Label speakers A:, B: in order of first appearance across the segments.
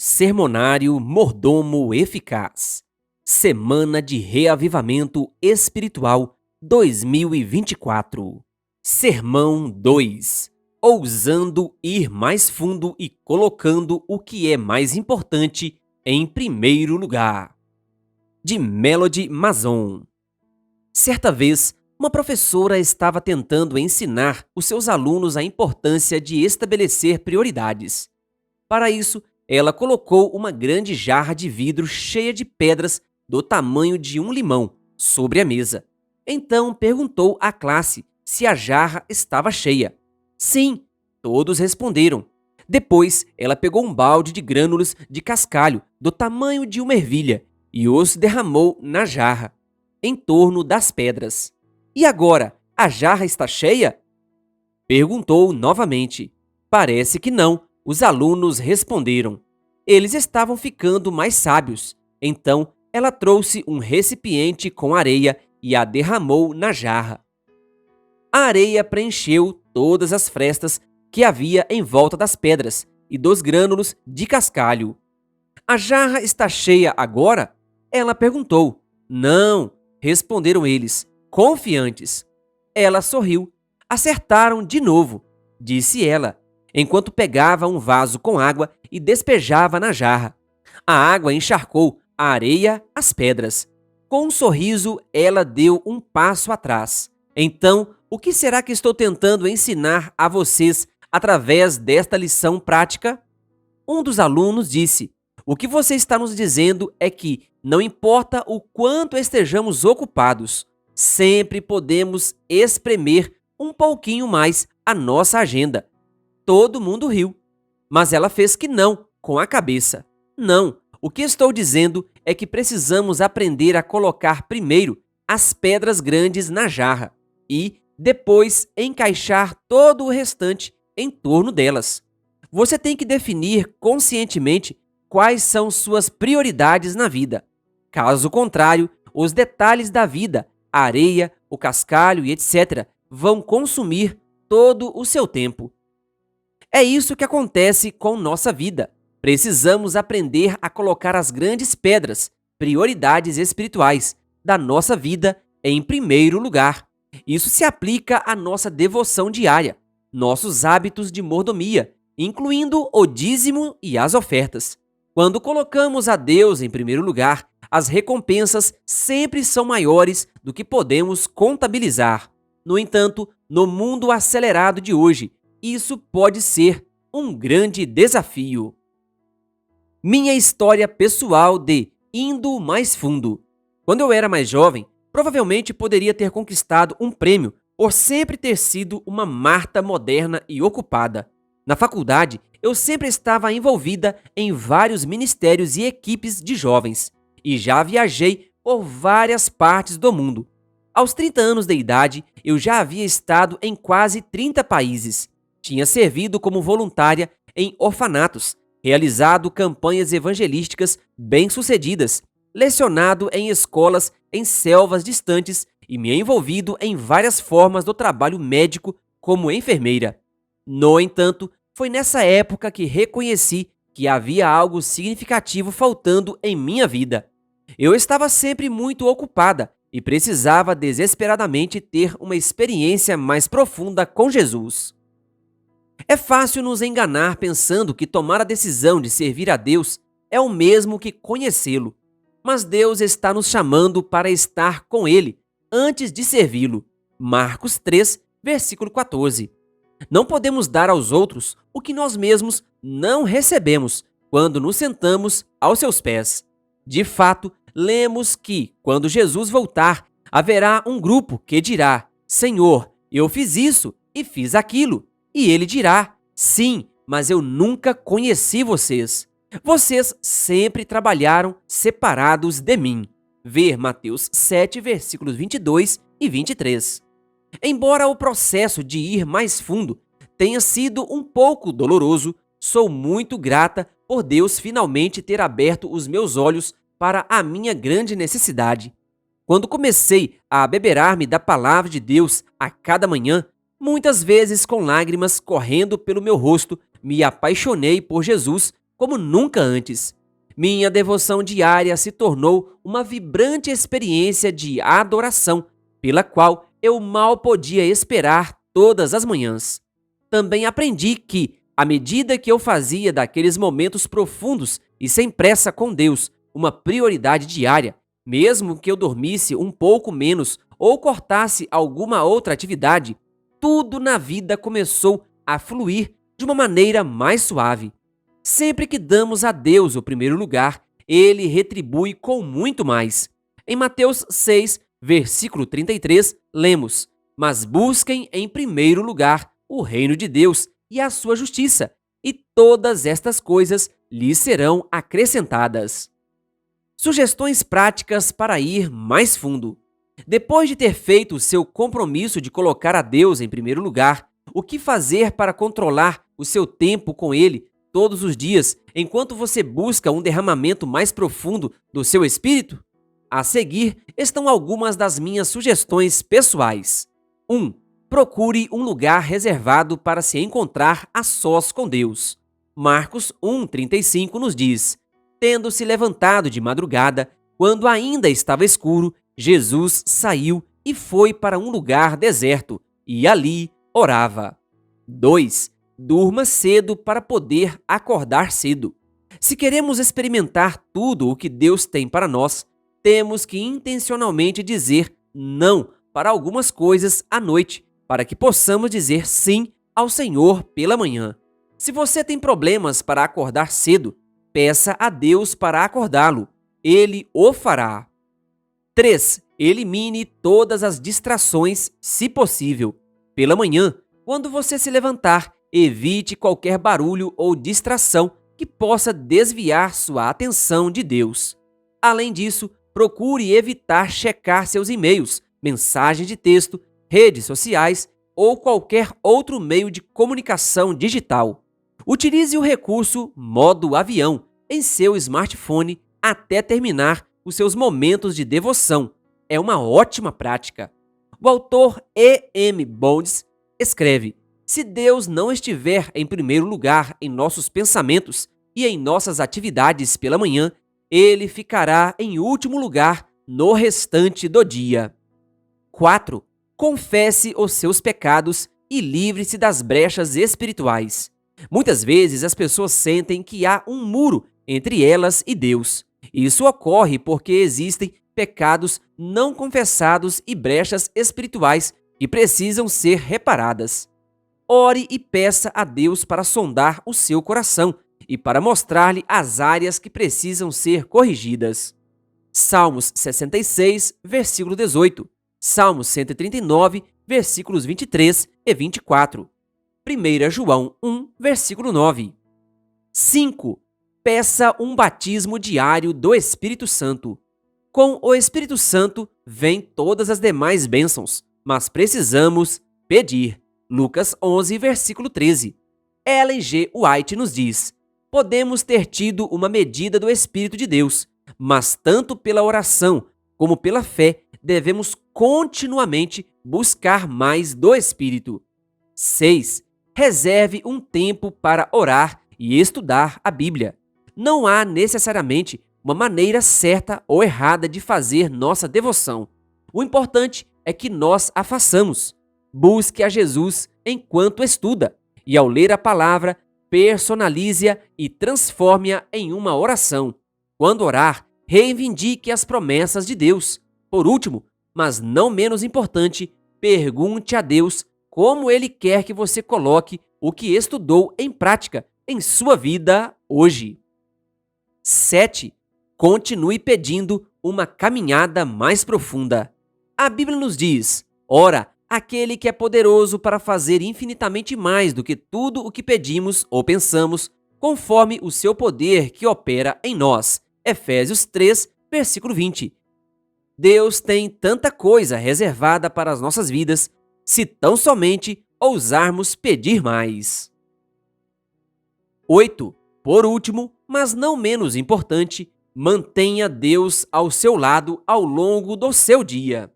A: Sermonário Mordomo Eficaz. Semana de Reavivamento Espiritual 2024. Sermão 2. Ousando ir mais fundo e colocando o que é mais importante em primeiro lugar. De Melody Mazon. Certa vez, uma professora estava tentando ensinar os seus alunos a importância de estabelecer prioridades. Para isso, ela colocou uma grande jarra de vidro cheia de pedras do tamanho de um limão sobre a mesa. Então perguntou à classe se a jarra estava cheia. Sim, todos responderam. Depois, ela pegou um balde de grânulos de cascalho do tamanho de uma ervilha e os derramou na jarra, em torno das pedras. E agora, a jarra está cheia? Perguntou novamente. Parece que não. Os alunos responderam. Eles estavam ficando mais sábios. Então, ela trouxe um recipiente com areia e a derramou na jarra. A areia preencheu todas as frestas que havia em volta das pedras e dos grânulos de cascalho. A jarra está cheia agora? Ela perguntou. Não, responderam eles, confiantes. Ela sorriu. Acertaram de novo, disse ela, enquanto pegava um vaso com água e despejava na jarra. A água encharcou a areia, as pedras. Com um sorriso, ela deu um passo atrás. Então, o que será que estou tentando ensinar a vocês através desta lição prática? Um dos alunos disse: o que você está nos dizendo é que, não importa o quanto estejamos ocupados, sempre podemos espremer um pouquinho mais a nossa agenda. Todo mundo riu, mas ela fez que não, com a cabeça. Não, o que estou dizendo é que precisamos aprender a colocar primeiro as pedras grandes na jarra e, depois, encaixar todo o restante em torno delas. Você tem que definir conscientemente quais são suas prioridades na vida. Caso contrário, os detalhes da vida, a areia, o cascalho e etc., vão consumir todo o seu tempo. É isso que acontece com nossa vida. Precisamos aprender a colocar as grandes pedras, prioridades espirituais, da nossa vida em primeiro lugar. Isso se aplica à nossa devoção diária, nossos hábitos de mordomia, incluindo o dízimo e as ofertas. Quando colocamos a Deus em primeiro lugar, as recompensas sempre são maiores do que podemos contabilizar. No entanto, no mundo acelerado de hoje, isso pode ser um grande desafio. Minha história pessoal de indo mais fundo. Quando eu era mais jovem, provavelmente poderia ter conquistado um prêmio por sempre ter sido uma Marta moderna e ocupada. Na faculdade, eu sempre estava envolvida em vários ministérios e equipes de jovens, e já viajei por várias partes do mundo. Aos 30 anos de idade, eu já havia estado em quase 30 países. Tinha servido como voluntária em orfanatos, realizado campanhas evangelísticas bem-sucedidas, lecionado em escolas em selvas distantes e me envolvido em várias formas do trabalho médico como enfermeira. No entanto, foi nessa época que reconheci que havia algo significativo faltando em minha vida. Eu estava sempre muito ocupada e precisava desesperadamente ter uma experiência mais profunda com Jesus. É fácil nos enganar pensando que tomar a decisão de servir a Deus é o mesmo que conhecê-lo, mas Deus está nos chamando para estar com Ele antes de servi-lo. Marcos 3, versículo 14. Não podemos dar aos outros o que nós mesmos não recebemos quando nos sentamos aos seus pés. De fato, lemos que, quando Jesus voltar, haverá um grupo que dirá: Senhor, eu fiz isso e fiz aquilo. E ele dirá: sim, mas eu nunca conheci vocês. Vocês sempre trabalharam separados de mim. Ver Mateus 7, versículos 22 e 23. Embora o processo de ir mais fundo tenha sido um pouco doloroso, sou muito grata por Deus finalmente ter aberto os meus olhos para a minha grande necessidade. Quando comecei a abeberar-me da palavra de Deus a cada manhã, muitas vezes com lágrimas correndo pelo meu rosto, me apaixonei por Jesus como nunca antes. Minha devoção diária se tornou uma vibrante experiência de adoração, pela qual eu mal podia esperar todas as manhãs. Também aprendi que, à medida que eu fazia daqueles momentos profundos e sem pressa com Deus uma prioridade diária, mesmo que eu dormisse um pouco menos ou cortasse alguma outra atividade, tudo na vida começou a fluir de uma maneira mais suave. Sempre que damos a Deus o primeiro lugar, Ele retribui com muito mais. Em Mateus 6, versículo 33, lemos: Mas busquem em primeiro lugar o reino de Deus e a sua justiça, e todas estas coisas lhes serão acrescentadas. Sugestões práticas para ir mais fundo. Depois de ter feito o seu compromisso de colocar a Deus em primeiro lugar, o que fazer para controlar o seu tempo com Ele todos os dias, enquanto você busca um derramamento mais profundo do seu espírito? A seguir estão algumas das minhas sugestões pessoais. 1. Procure um lugar reservado para se encontrar a sós com Deus. Marcos 1,35 nos diz: Tendo se levantado de madrugada, quando ainda estava escuro, Jesus saiu e foi para um lugar deserto, e ali orava. 2. Durma cedo para poder acordar cedo. Se queremos experimentar tudo o que Deus tem para nós, temos que intencionalmente dizer não para algumas coisas à noite, para que possamos dizer sim ao Senhor pela manhã. Se você tem problemas para acordar cedo, peça a Deus para acordá-lo. Ele o fará. 3. Elimine todas as distrações, se possível. Pela manhã, quando você se levantar, evite qualquer barulho ou distração que possa desviar sua atenção de Deus. Além disso, procure evitar checar seus e-mails, mensagens de texto, redes sociais ou qualquer outro meio de comunicação digital. Utilize o recurso modo avião em seu smartphone até terminar os seus momentos de devoção. É uma ótima prática. O autor E.M. Bounds escreve: Se Deus não estiver em primeiro lugar em nossos pensamentos e em nossas atividades pela manhã, Ele ficará em último lugar no restante do dia. 4. Confesse os seus pecados e livre-se das brechas espirituais. Muitas vezes as pessoas sentem que há um muro entre elas e Deus. Isso ocorre porque existem pecados não confessados e brechas espirituais que precisam ser reparadas. Ore e peça a Deus para sondar o seu coração e para mostrar-lhe as áreas que precisam ser corrigidas. Salmos 66, versículo 18. Salmos 139, versículos 23 e 24. 1 João 1, versículo 9. 5. Peça um batismo diário do Espírito Santo. Com o Espírito Santo vêm todas as demais bênçãos, mas precisamos pedir. Lucas 11, versículo 13. Ellen G. White nos diz: Podemos ter tido uma medida do Espírito de Deus, mas tanto pela oração como pela fé devemos continuamente buscar mais do Espírito. 6. Reserve um tempo para orar e estudar a Bíblia. Não há necessariamente uma maneira certa ou errada de fazer nossa devoção. O importante é que nós a façamos. Busque a Jesus enquanto estuda, e ao ler a palavra, personalize-a e transforme-a em uma oração. Quando orar, reivindique as promessas de Deus. Por último, mas não menos importante, pergunte a Deus como Ele quer que você coloque o que estudou em prática em sua vida hoje. 7. Continue pedindo uma caminhada mais profunda. A Bíblia nos diz: ora, aquele que é poderoso para fazer infinitamente mais do que tudo o que pedimos ou pensamos, conforme o seu poder que opera em nós. Efésios 3, versículo 20. Deus tem tanta coisa reservada para as nossas vidas, se tão somente ousarmos pedir mais. 8. Por último, mas não menos importante, mantenha Deus ao seu lado ao longo do seu dia.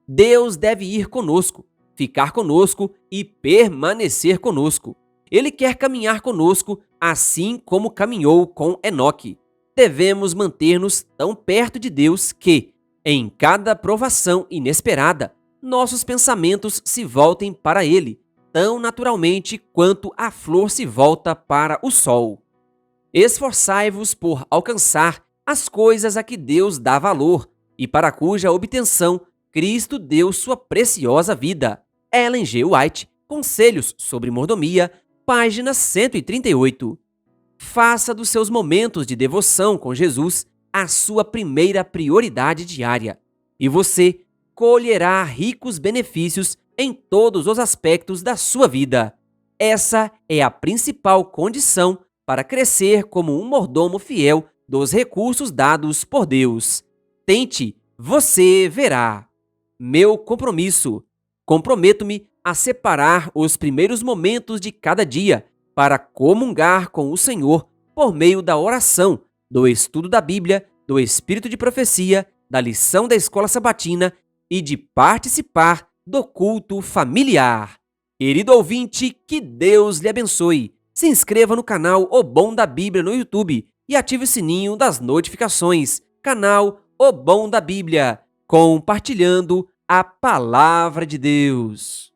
A: Deus deve ir conosco, ficar conosco e permanecer conosco. Ele quer caminhar conosco, assim como caminhou com Enoque. Devemos manter-nos tão perto de Deus que, em cada provação inesperada, nossos pensamentos se voltem para Ele, tão naturalmente quanto a flor se volta para o sol. Esforçai-vos por alcançar as coisas a que Deus dá valor e para cuja obtenção Cristo deu sua preciosa vida. Ellen G. White, Conselhos sobre Mordomia, página 138. Faça dos seus momentos de devoção com Jesus a sua primeira prioridade diária, e você colherá ricos benefícios em todos os aspectos da sua vida. Essa é a principal condição para crescer como um mordomo fiel dos recursos dados por Deus. Tente, você verá. Meu compromisso. Comprometo-me a separar os primeiros momentos de cada dia para comungar com o Senhor por meio da oração, do estudo da Bíblia, do espírito de profecia, da lição da escola sabatina e de participar do culto familiar. Querido ouvinte, que Deus lhe abençoe. Se inscreva no canal O Bom da Bíblia no YouTube e ative o sininho das notificações. Canal O Bom da Bíblia, compartilhando a Palavra de Deus.